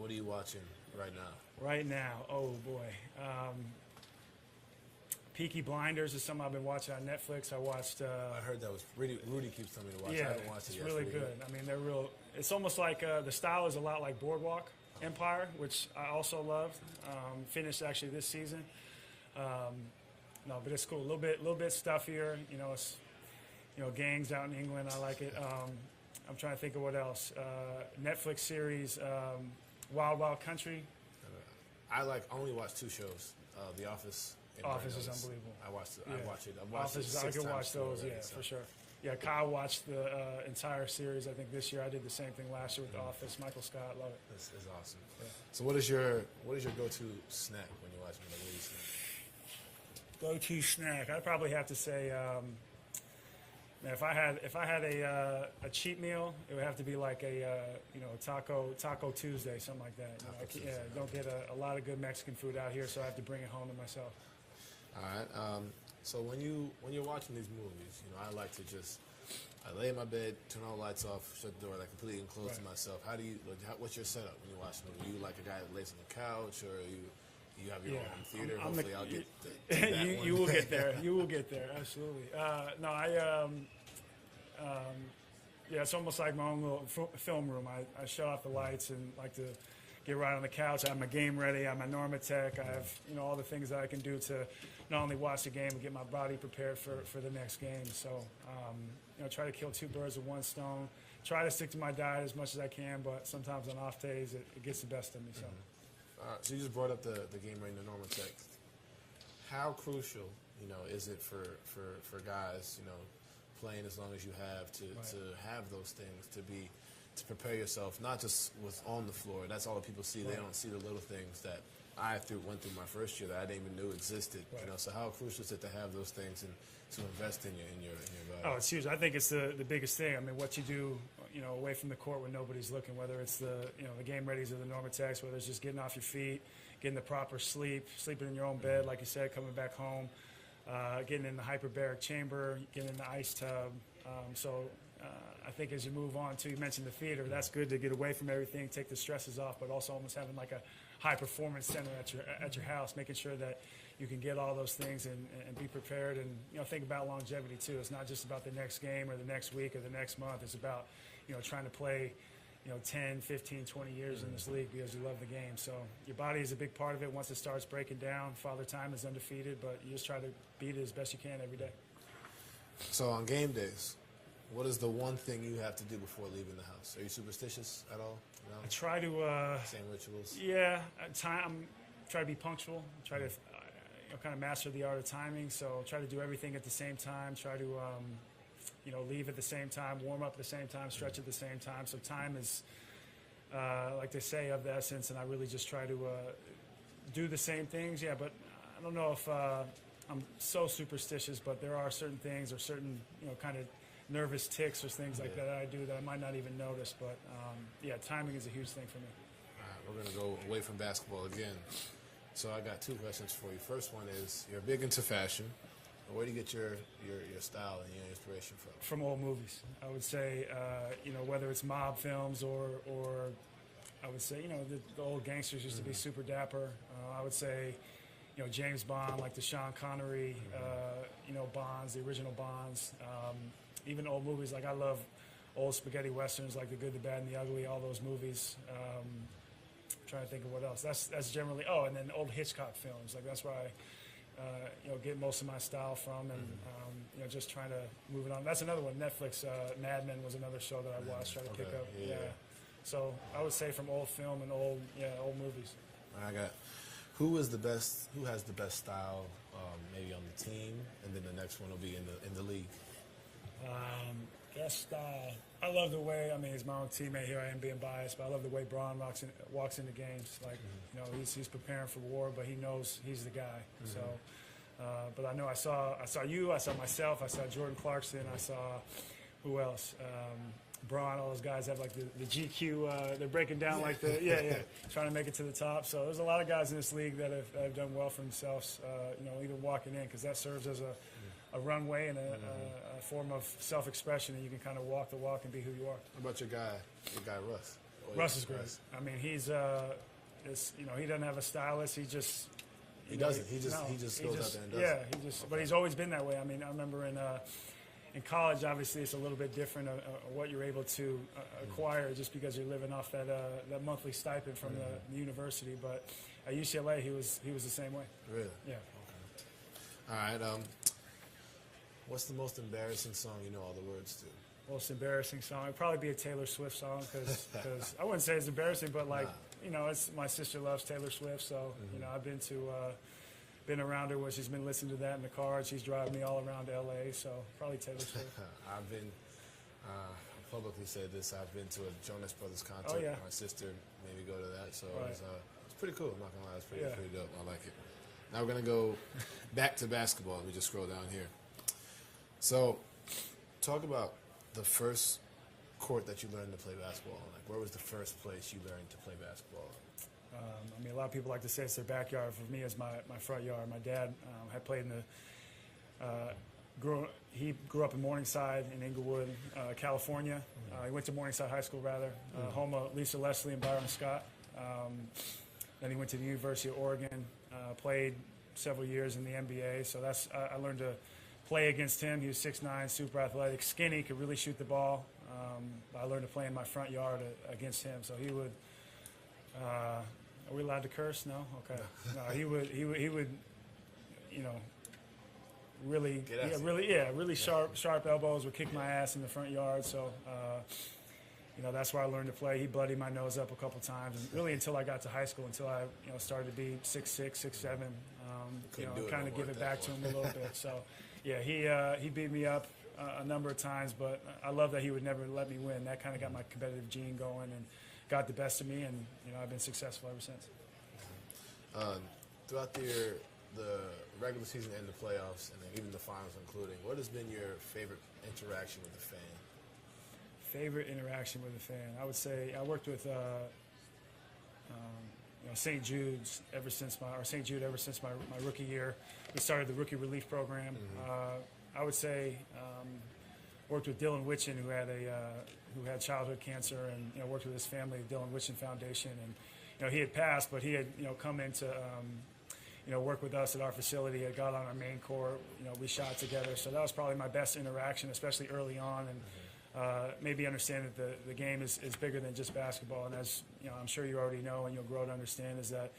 What are you watching right now? Right now, oh boy. Peaky Blinders is something I've been watching on Netflix. I watched. I heard that was Rudy keeps telling me to watch. Yeah, I haven't watched it yet. it's really good. I mean, they're real. It's almost like the style is a lot like Boardwalk Empire, which I also loved. Finished actually this season. No, but it's cool. A little bit stuffier. It's gangs out in England. I like it. I'm trying to think of what else. Netflix series, Wild Wild Country. I only watch two shows: The Office. Office is unbelievable. I watched it. I've watched Office, it 6 I could watch times those, already, yeah, so. for sure. Yeah, Kyle watched the entire series. I think this year I did the same thing last year with The Office. Michael Scott, love it. This is awesome. Yeah. So, what is your go-to snack when you're watching the movie? Go-to snack, I'd probably have to say, man, if I had a cheat meal, it would have to be like a Taco Tuesday, something like that. Don't get a lot of good Mexican food out here, so I have to bring it home to myself. All right. So when you're watching these movies, I like to I lay in my bed, turn all the lights off, shut the door, completely enclosed to myself. What's your setup when you watch a movie? Are you like a guy that lays on the couch, or you have your own theater? Hopefully, I'll get to that one. You will get there. You will get there. Absolutely. It's almost like my own little film room. I shut off the lights and like to get right on the couch. I have my game ready. I have my Normatec. I have all the things that I can do to not only watch the game but get my body prepared for the next game. So try to kill two birds with one stone. Try to stick to my diet as much as I can, but sometimes on off days it gets the best of me. So. So you just brought up the game ready, the Normatec. How crucial is it for guys playing as long as you have to have those things to prepare yourself, not just on the floor. That's all that people see. They don't see the little things that I went through my first year that I didn't even know existed. So how crucial is it to have those things and to invest in your body? Oh, it's huge. I think it's the biggest thing. I mean, what you do, away from the court when nobody's looking, whether it's the game readies or the Normatecs, whether it's just getting off your feet, getting the proper sleep, sleeping in your own bed, like you said, coming back home, getting in the hyperbaric chamber, getting in the ice tub. I think as you move on to, you mentioned the theater, that's good to get away from everything, take the stresses off, but also almost having like a high performance center at your house, making sure that you can get all those things and be prepared and think about longevity too. It's not just about the next game or the next week or the next month. It's about trying to play 10, 15, 20 years in this league because you love the game. So your body is a big part of it. Once it starts breaking down, Father Time is undefeated, but you just try to beat it as best you can every day. So on game days, what is the one thing you have to do before leaving the house? Are you superstitious at all? No? I try to. Same rituals? Yeah. Try to be punctual. Try to kind of master the art of timing. So try to do everything at the same time. Try to leave at the same time, warm up at the same time, stretch at the same time. So time is, like they say, of the essence, and I really just try to do the same things. Yeah, but I don't know if I'm so superstitious, but there are certain things or certain, kind of nervous tics or things like that I do that I might not even notice. But, timing is a huge thing for me. All right, we're going to go away from basketball again. So I got two questions for you. First one is, you're big into fashion. Where do you get your style and your inspiration from? From old movies. I would say, whether it's mob films or I would say, the old gangsters used to be super dapper. I would say, James Bond, like the Sean Connery, Bonds, the original Bonds. Even old movies, like I love old spaghetti westerns, like The Good, the Bad, and the Ugly, all those movies. Trying to think of what else. That's generally, and then old Hitchcock films. Like that's where I get most of my style from, and just trying to move it on. That's another one. Netflix, Mad Men was another show that I watched, try to pick up. Yeah. So I would say from old film and old movies. I got who has the best style, maybe on the team, and then the next one will be in the league. Best style. I love the way. I mean, he's my own teammate here. I am being biased, but I love the way Bron walks into games. Like, he's preparing for war, but he knows he's the guy. So, but I know I saw you. I saw myself. I saw Jordan Clarkson. I saw who else? Bron. All those guys have like the GQ. They're breaking down like trying to make it to the top. So there's a lot of guys in this league that have done well for themselves. Even walking in, because that serves as a runway and a form of self-expression, and you can kind of walk the walk and be who you are. What about your guy Russ? Russ is great. I mean, he's he doesn't have a stylist. He just he doesn't. He just goes out there and does it. He just. Okay. But he's always been that way. I mean, I remember in college, obviously, it's a little bit different what you're able to acquire just because you're living off that monthly stipend from the university. But at UCLA, he was the same way. Really? Yeah. Okay. All right. What's the most embarrassing song you know all the words to? Most embarrassing song? It'd probably be a Taylor Swift song because I wouldn't say it's embarrassing, but it's my sister loves Taylor Swift, so I've been around her where she's been listening to that in the car, and she's driving me all around LA, so probably Taylor Swift. I've been publicly said this. I've been to a Jonas Brothers concert. Oh, yeah. My sister made me go to that, so right. it's pretty cool. I'm not gonna lie, it's pretty dope. I like it. Now we're gonna go back to basketball. Let me just scroll down here. So, talk about the first court that you learned to play basketball on. Like, where was the first place you learned to play basketball? I mean, a lot of people like to say it's their backyard. For me, it's my front yard. My dad had played in he grew up in Morningside in Inglewood, California. He went to Morningside High School, rather, home of Lisa Leslie and Byron Scott. Then he went to the University of Oregon, played several years in the NBA. So I learned to play against him. He was 6'9", super athletic, skinny, could really shoot the ball. I learned to play in my front yard against him. So he would. Are we allowed to curse? No. Okay. No, he would. Really sharp elbows. Would kick my ass in the front yard. So. That's where I learned to play. He bloodied my nose up a couple times, and really until I got to high school, until I started to be 6'6", 6'7", kind of give it back to him a little bit. So, yeah, he beat me up a number of times, but I love that he would never let me win. That kind of got my competitive gene going and got the best of me, and I've been successful ever since. Throughout the regular season and the playoffs, and then even the finals including, what has been your favorite interaction with the fan? Favorite interaction with a fan? I would say I worked with St. Jude ever since my rookie year. We started the rookie relief program. I would say worked with Dylan Witchen, who had childhood cancer, and worked with his family, the Dylan Witchen Foundation, and he had passed, but he had come in to work with us at our facility. I got on our main court. We shot together, so that was probably my best interaction, especially early on, and maybe understand that the game is bigger than just basketball. And as I'm sure you already know and you'll grow to understand, is that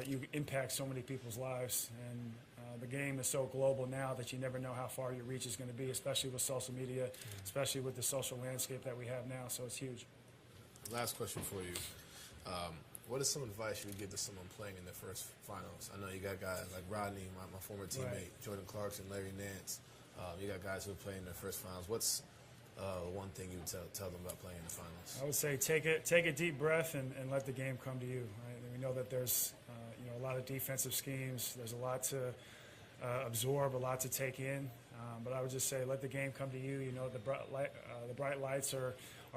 you impact so many people's lives. And the game is so global now that you never know how far your reach is going to be, especially with social media, especially with the social landscape that we have now. So it's huge. Last question for you. What is some advice you would give to someone playing in their first finals? I know you got guys like Rodney, my former teammate, right. Jordan Clarkson, Larry Nance. You got guys who are playing in their first finals. What's one thing you would tell them about playing in the finals? I would say take a deep breath and let the game come to you. Right? And we know that there's a lot of defensive schemes. There's a lot to absorb, a lot to take in. But I would just say let the game come to you. The bright lights are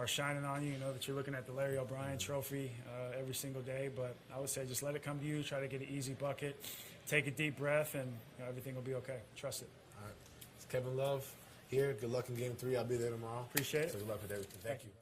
shining on you. You know that you're looking at the Larry O'Brien Trophy every single day. But I would say just let it come to you. Try to get an easy bucket. Take a deep breath, and everything will be okay. Trust it. All right. It's Kevin Love here. Good luck in Game 3. I'll be there tomorrow. Appreciate it. So good luck with everything. Thank you.